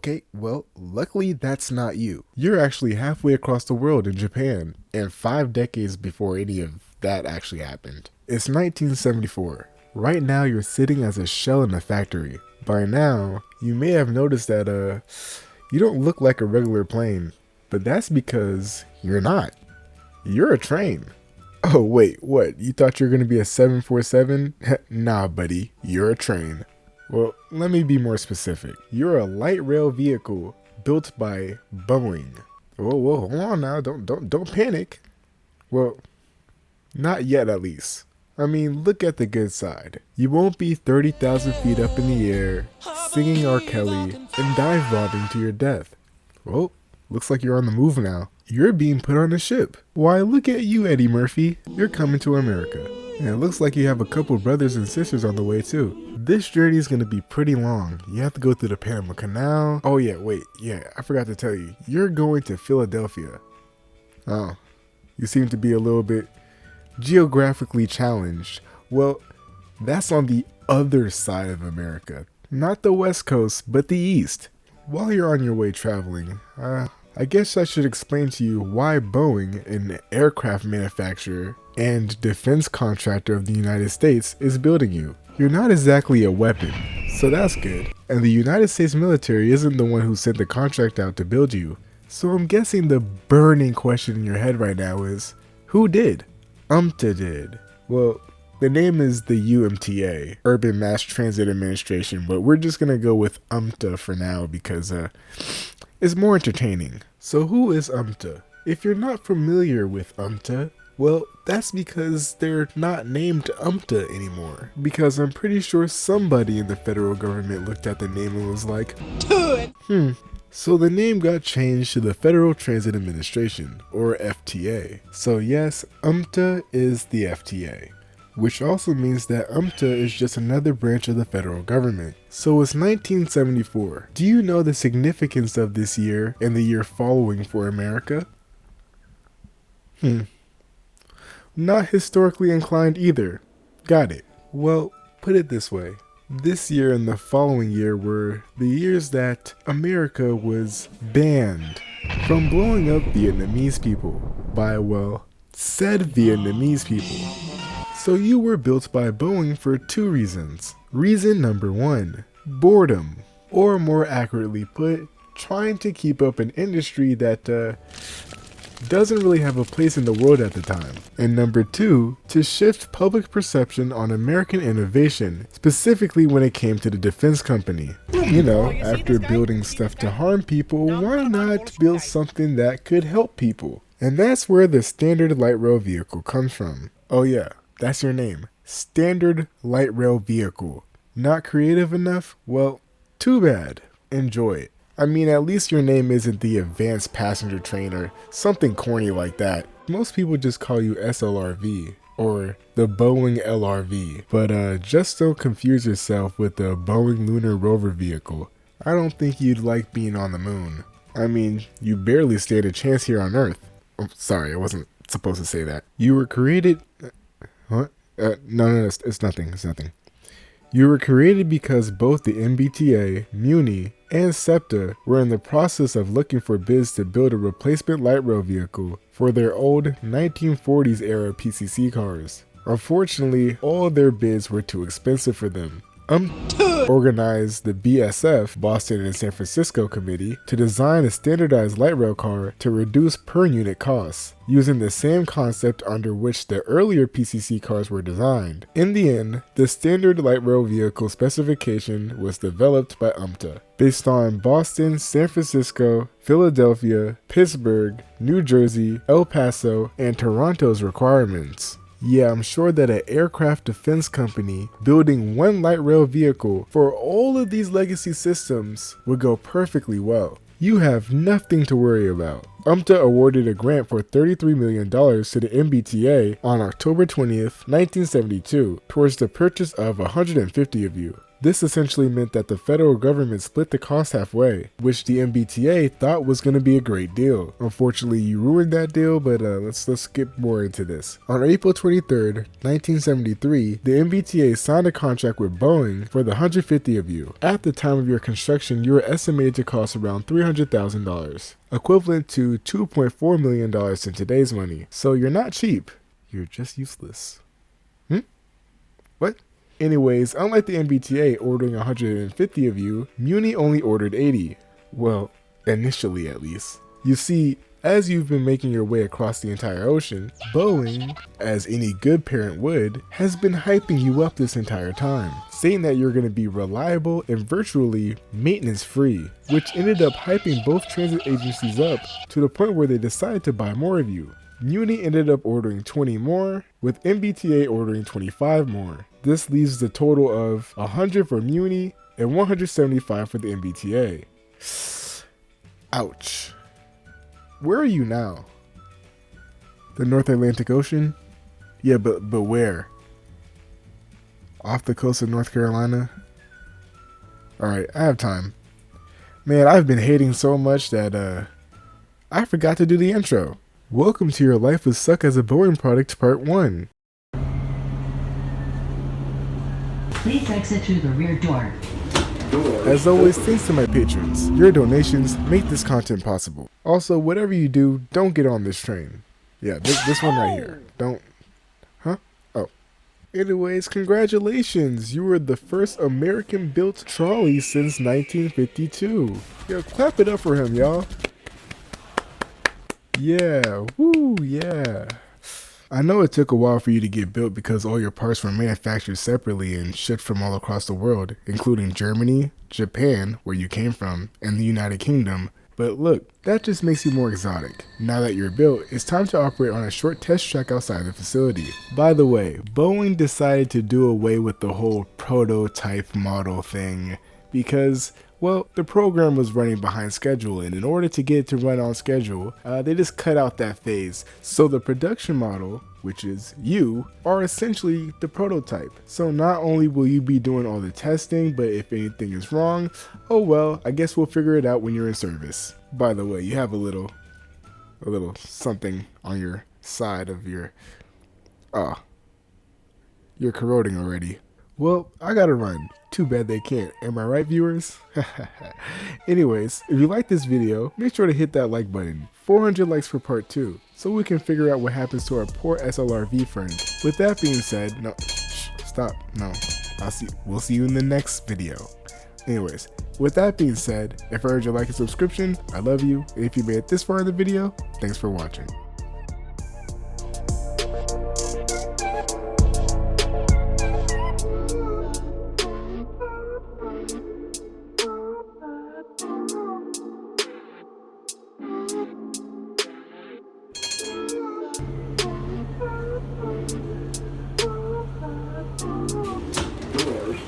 Okay, well, luckily that's not you. You're actually halfway across the world in Japan, and 5 decades before any of that actually happened. It's 1974. Right now you're sitting as a shell in a factory. By now, you may have noticed that you don't look like a regular plane, but that's because you're not. You're a train. Oh wait, what? You thought you were gonna be a 747? Nah, buddy, you're a train. Well, let me be more specific. You're a light rail vehicle built by Boeing. Whoa, hold on now, don't panic. Well, not yet at least. I mean, look at the good side. You won't be 30,000 feet up in the air, singing R. Kelly, and dive bombing to your death. Well, looks like you're on the move now. You're being put on a ship. Why, look at you, Eddie Murphy. You're coming to America. And it looks like you have a couple brothers and sisters on the way too. This journey is going to be pretty long. You have to go through the Panama Canal. Oh yeah, I forgot to tell you. You're going to Philadelphia. Oh, you seem to be a little bit geographically challenged. Well, that's on the other side of America. Not the West Coast, but the East. While you're on your way traveling, I guess I should explain to you why Boeing, an aircraft manufacturer and defense contractor of the United States, is building you. You're not exactly a weapon, so that's good. And the United States military isn't the one who sent the contract out to build you. So I'm guessing the burning question in your head right now is, who did? UMTA did. Well, the name is the UMTA, Urban Mass Transit Administration, but we're just gonna go with UMTA for now because it's more entertaining. So who is UMTA? If you're not familiar with UMTA, well, that's because they're not named UMTA anymore. Because I'm pretty sure somebody in the federal government looked at the name and was like, So the name got changed to the Federal Transit Administration, or FTA. So yes, UMTA is the FTA. Which also means that UMTA is just another branch of the federal government. So it's 1974. Do you know the significance of this year and the year following for America? Not historically inclined either. Got it. Well, put it this way. This year and the following year were the years that America was banned from blowing up Vietnamese people by, well, said Vietnamese people. So you were built by Boeing for 2 reasons. Reason number 1, boredom, or more accurately put, trying to keep up an industry that doesn't really have a place in the world at the time. And number 2, to shift public perception on American innovation, specifically when it came to the defense company. You know, after building stuff to harm people, why not build something that could help people? And that's where the standard light rail vehicle comes from. Oh yeah. That's your name. Standard light rail vehicle. Not creative enough? Well, too bad. Enjoy it. I mean, at least your name isn't the advanced passenger train or something corny like that. Most people just call you SLRV or the Boeing LRV. But just don't confuse yourself with the Boeing Lunar Rover vehicle. I don't think you'd like being on the moon. I mean, you barely stand a chance here on Earth. Oh, sorry, I wasn't supposed to say that. You were created... What? No, it's nothing. You were created because both the MBTA, MUNI, and SEPTA were in the process of looking for bids to build a replacement light rail vehicle for their old 1940s era PCC cars. Unfortunately, all their bids were too expensive for them. Organized the BSF, Boston and San Francisco Committee, to design a standardized light rail car to reduce per unit costs, using the same concept under which the earlier PCC cars were designed. In the end, the standard light rail vehicle specification was developed by UMTA, based on Boston, San Francisco, Philadelphia, Pittsburgh, New Jersey, El Paso, and Toronto's requirements. Yeah, I'm sure that an aircraft defense company building one light rail vehicle for all of these legacy systems would go perfectly well. You have nothing to worry about. UMTA awarded a grant for $33 million to the MBTA on October 20th, 1972, towards the purchase of 150 of you. This essentially meant that the federal government split the cost halfway, which the MBTA thought was going to be a great deal. Unfortunately, you ruined that deal, but let's skip more into this. On April 23rd, 1973, the MBTA signed a contract with Boeing for the 150 of you. At the time of your construction, you were estimated to cost around $300,000, equivalent to $2.4 million in today's money. So you're not cheap, you're just useless. What? Anyways, unlike the MBTA ordering 150 of you, MUNI only ordered 80. Well, initially at least. You see, as you've been making your way across the entire ocean, Boeing, as any good parent would, has been hyping you up this entire time, saying that you're going to be reliable and virtually maintenance-free, which ended up hyping both transit agencies up to the point where they decided to buy more of you. MUNI ended up ordering 20 more, with MBTA ordering 25 more. This leaves the total of 100 for MUNI and 175 for the MBTA. Ouch. Where are you now? The North Atlantic Ocean? Yeah, but where? Off the coast of North Carolina? Alright, I have time. Man, I've been hating so much that I forgot to do the intro. Welcome to Your Life Would Suck as a Boeing Product Part 1. Please exit through the rear door. As always, thanks to my patrons. Your donations make this content possible. Also, whatever you do, don't get on this train. Yeah, this one right here. Don't. Huh? Oh. Anyways, congratulations. You were the first American-built trolley since 1952. Yo, clap it up for him, y'all. Yeah, woo, yeah. I know it took a while for you to get built because all your parts were manufactured separately and shipped from all across the world, including Germany, Japan, where you came from, and the United Kingdom. But look, that just makes you more exotic. Now that you're built, it's time to operate on a short test track outside the facility. By the way, Boeing decided to do away with the whole prototype model thing because, well, the program was running behind schedule, and in order to get it to run on schedule, they just cut out that phase. So the production model, which is you, are essentially the prototype. So not only will you be doing all the testing, but if anything is wrong, oh well, I guess we'll figure it out when you're in service. By the way, you have a little something on your side of your, you're corroding already. Well, I gotta run. Too bad they can't. Am I right, viewers? Anyways, if you like this video, make sure to hit that like button. 400 likes for part 2, so we can figure out what happens to our poor SRLV friend. With that being said, no, stop, no. We'll see you in the next video. Anyways, with that being said, if I heard your like and subscription, I love you. And if you made it this far in the video, thanks for watching.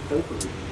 Open.